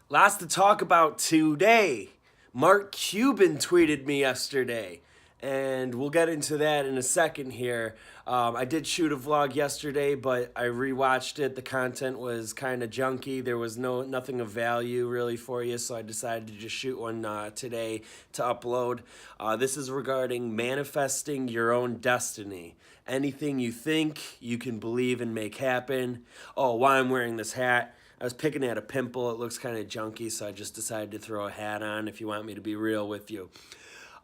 Lots to talk about today. Mark Cuban tweeted me yesterday, and we'll get into that in a second here. I did shoot a vlog yesterday, but I rewatched it. The content was kind of junky. There was nothing of value really for you, so I decided to just shoot one today to upload. This is regarding manifesting your own destiny. Anything you think you can believe and make happen. Oh, why I'm wearing this hat. I was picking at a pimple. It looks kind of junky, so I just decided to throw a hat on if you want me to be real with you.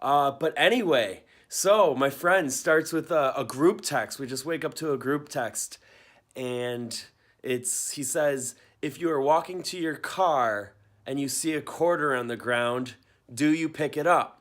But anyway, so my friend starts with a group text. We just wake up to a group text, and he says, if you are walking to your car and you see a quarter on the ground, do you pick it up?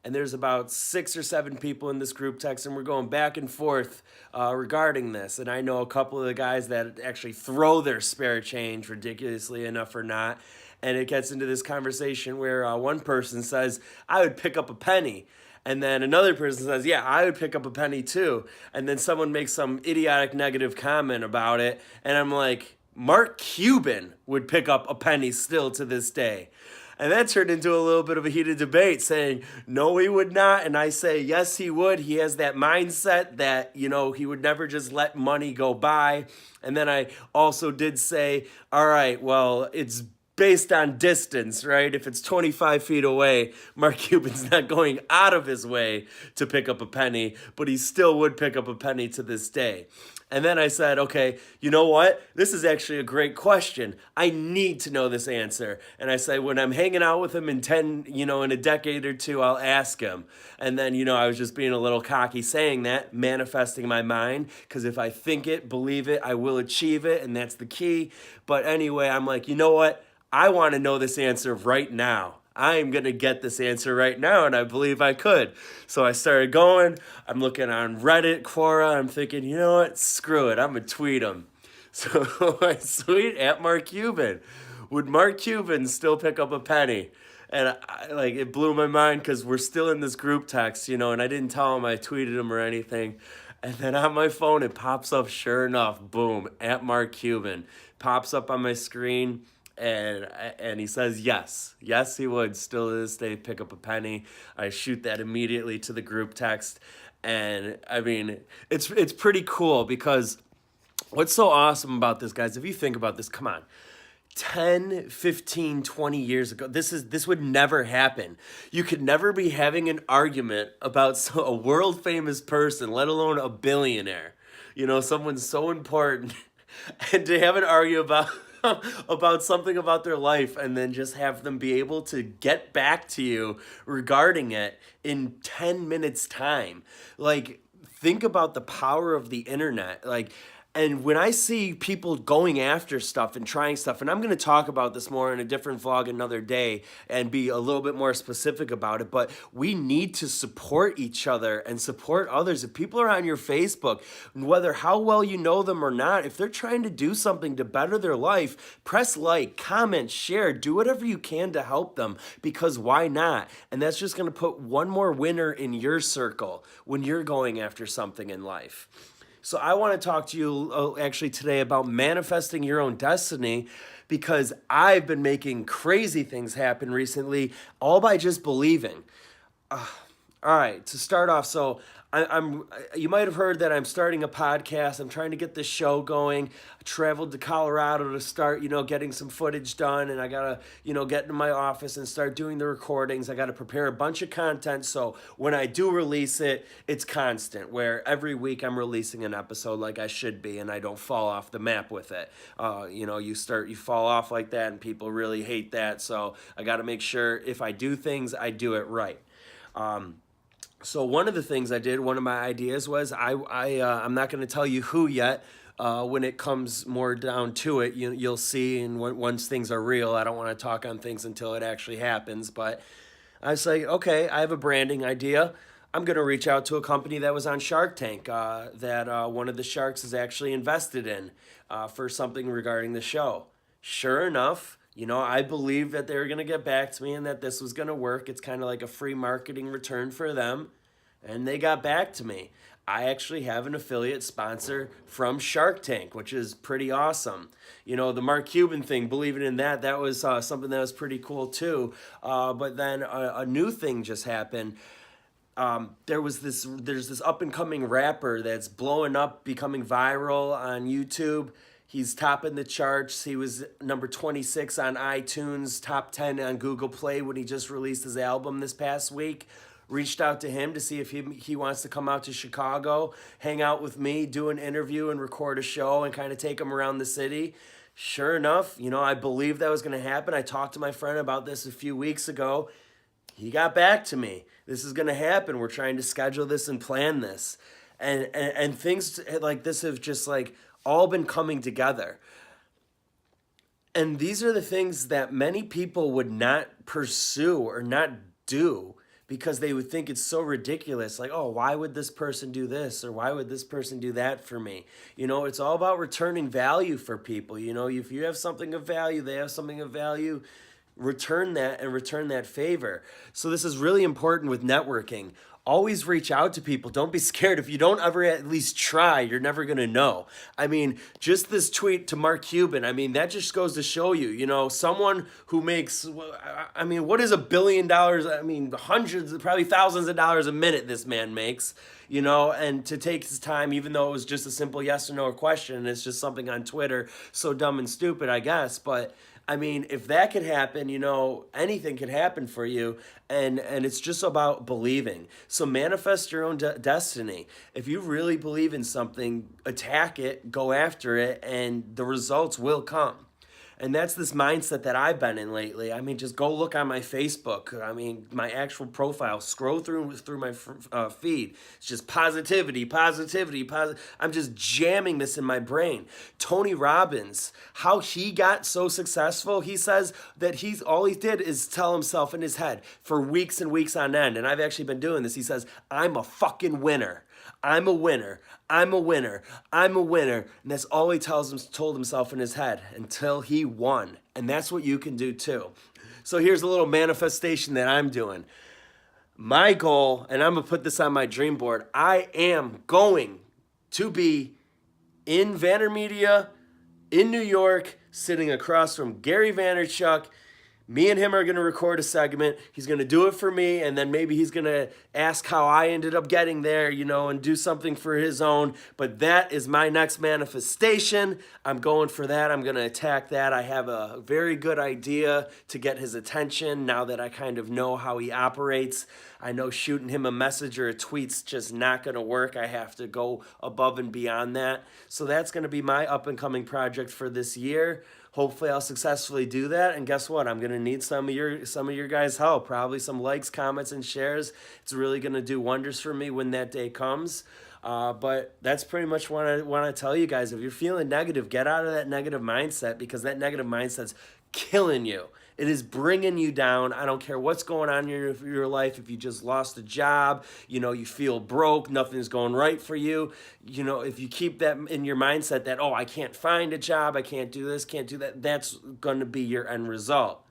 And there's about 6 or 7 people in this group text, and we're going back and forth regarding this. And I know a couple of the guys that actually throw their spare change, ridiculously enough or not. And it gets into this conversation where one person says, I would pick up a penny. And then another person says, yeah, I would pick up a penny too. And then someone makes some idiotic negative comment about it. And I'm like, Mark Cuban would pick up a penny still to this day. And that turned into a little bit of a heated debate saying, no, he would not. And I say, yes, he would. He has that mindset that, he would never just let money go by. And then I also did say, all right, well, it's based on distance, right? If it's 25 feet away, Mark Cuban's not going out of his way to pick up a penny, but he still would pick up a penny to this day. And then I said, okay, you know what? This is actually a great question. I need to know this answer. And I said, when I'm hanging out with him in a decade or two, I'll ask him. And then, I was just being a little cocky saying that, manifesting my mind, because if I think it, believe it, I will achieve it, and that's the key. But anyway, I'm like, you know what? I want to know this answer right now. I am going to get this answer right now, and I believe I could. So I started going. I'm looking on Reddit, Quora. I'm thinking, you know what? Screw it. I'm going to tweet him. So I tweet at Mark Cuban. Would Mark Cuban still pick up a penny? And it blew my mind because we're still in this group text, and I didn't tell him I tweeted him or anything. And then on my phone, it pops up, sure enough, boom, at Mark Cuban. Pops up on my screen. And he says yes, he would still to this day pick up a penny. I shoot that immediately to the group text, and I mean it's pretty cool because what's so awesome about this, guys, if you think about this, come on, 10, 15, 20 years ago, this would never happen. You could never be having an argument about a world famous person, let alone a billionaire, someone so important, and to have an argument about something about their life and then just have them be able to get back to you regarding it in 10 minutes time. Think about the power of the internet. And when I see people going after stuff and trying stuff, and I'm going to talk about this more in a different vlog another day and be a little bit more specific about it, but we need to support each other and support others. If people are on your Facebook, whether how well you know them or not, if they're trying to do something to better their life, press like, comment, share, do whatever you can to help them, because why not? And that's just going to put one more winner in your circle when you're going after something in life. So I want to talk to you actually today about manifesting your own destiny, because I've been making crazy things happen recently, all by just believing. All right, to start off, so you might have heard that I'm starting a podcast. I'm trying to get this show going. I traveled to Colorado to start, getting some footage done, and I got to, get into my office and start doing the recordings. I got to prepare a bunch of content, so when I do release it, it's constant, where every week I'm releasing an episode like I should be, and I don't fall off the map with it. You fall off like that, and people really hate that, so I got to make sure if I do things, I do it right. So one of the things I did, one of my ideas was I'm not going to tell you who yet. When it comes more down to it, you'll see. And once things are real, I don't want to talk on things until it actually happens. But I was like, okay, I have a branding idea. I'm going to reach out to a company that was on Shark Tank that one of the sharks is actually invested in for something regarding the show. Sure enough, I believe that they were going to get back to me and that this was going to work. It's kind of like a free marketing return for them. And they got back to me. I actually have an affiliate sponsor from Shark Tank, which is pretty awesome. You know, the Mark Cuban thing, believe it in that, that was something that was pretty cool too. But then a new thing just happened. There's this up and coming rapper that's blowing up, becoming viral on YouTube. He's topping the charts. He was number 26 on iTunes, top 10 on Google Play when he just released his album this past week. Reached out to him to see if he wants to come out to Chicago, hang out with me, do an interview and record a show and kind of take him around the city. Sure enough, you know, I believed that was going to happen. I talked to my friend about this a few weeks ago. He got back to me. This is going to happen. We're trying to schedule this and plan this. And things like this have just like all been coming together. And these are the things that many people would not pursue or not do because they would think it's so ridiculous. Like, oh, why would this person do this? Or why would this person do that for me? You know, it's all about returning value for people. You know, if you have something of value, they have something of value, return that and return that favor. So this is really important with networking. Always reach out to people. Don't be scared. If you don't ever at least try, you're never going to know. I mean, just this tweet to Mark Cuban, I mean, that just goes to show you, you know, someone who makes, I mean, what is $1 billion? I mean, hundreds, probably thousands of dollars a minute this man makes, you know, and to take his time, even though it was just a simple yes or no question, and it's just something on Twitter, so dumb and stupid, I guess, but I mean, if that could happen, you know, anything could happen for you. And it's just about believing. So manifest your own destiny. If you really believe in something, attack it, go after it, and the results will come. And that's this mindset that I've been in lately. I mean, just go look on my Facebook. I mean, my actual profile. Scroll through my feed. It's just positivity, positivity, positive. I'm just jamming this in my brain. Tony Robbins, how he got so successful, he says that all he did is tell himself in his head for weeks and weeks on end. And I've actually been doing this. He says, I'm a fucking winner. I'm a winner. I'm a winner. I'm a winner. And that's all he told himself in his head until he won. And that's what you can do too. So here's a little manifestation that I'm doing. My goal, and I'm going to put this on my dream board, I am going to be in VaynerMedia in New York, sitting across from Gary Vaynerchuk. Me and him are going to record a segment. He's going to do it for me, and then maybe he's going to ask how I ended up getting there, you know, and do something for his own. But that is my next manifestation. I'm going for that. I'm going to attack that. I have a very good idea to get his attention now that I kind of know how he operates. I know shooting him a message or a tweet's just not going to work. I have to go above and beyond that. So that's going to be my up-and-coming project for this year. Hopefully I'll successfully do that. And guess what? I'm going to need some of your guys' help. Probably some likes, comments, and shares. It's really going to do wonders for me when that day comes. But that's pretty much what I want to tell you guys. If you're feeling negative, get out of that negative mindset, because that negative mindset's killing you. It is bringing you down. I don't care what's going on in your life. If you just lost a job, you know, you feel broke, nothing's going right for you. You know, if you keep that in your mindset that, oh, I can't find a job, I can't do this, can't do that, that's going to be your end result.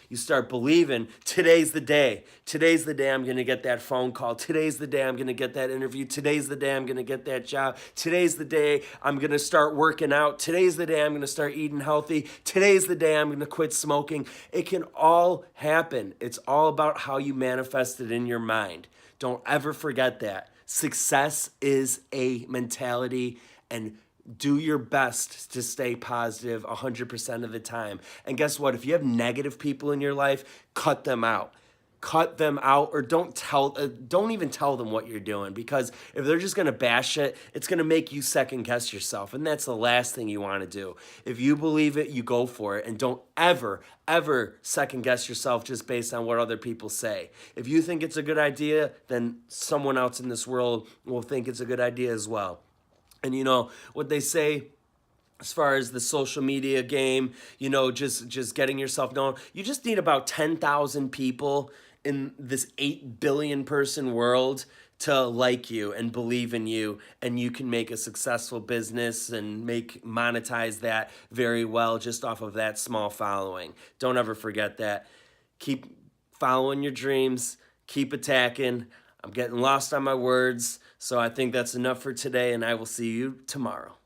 You start believing today's the day. Today's the day I'm going to get that phone call. Today's the day I'm going to get that interview. Today's the day I'm going to get that job. Today's the day I'm going to start working out. Today's the day I'm going to start eating healthy. Today's the day I'm going to quit smoking. It can all happen. It's all about how you manifest it in your mind. Don't ever forget that. Success is a mentality, and do your best to stay positive 100% of the time. And guess what? If you have negative people in your life, cut them out. Cut them out, or don't even tell them what you're doing, because if they're just going to bash it, it's going to make you second guess yourself. And that's the last thing you want to do. If you believe it, you go for it, and don't ever second guess yourself just based on what other people say. If you think it's a good idea, then someone else in this world will think it's a good idea as well. And you know what they say as far as the social media game, you know, just getting yourself known. You just need about 10,000 people in this 8 billion person world to like you and believe in you, and you can make a successful business and monetize that very well just off of that small following. Don't ever forget that. Keep following your dreams. Keep attacking. I'm getting lost on my words. So I think that's enough for today, and I will see you tomorrow.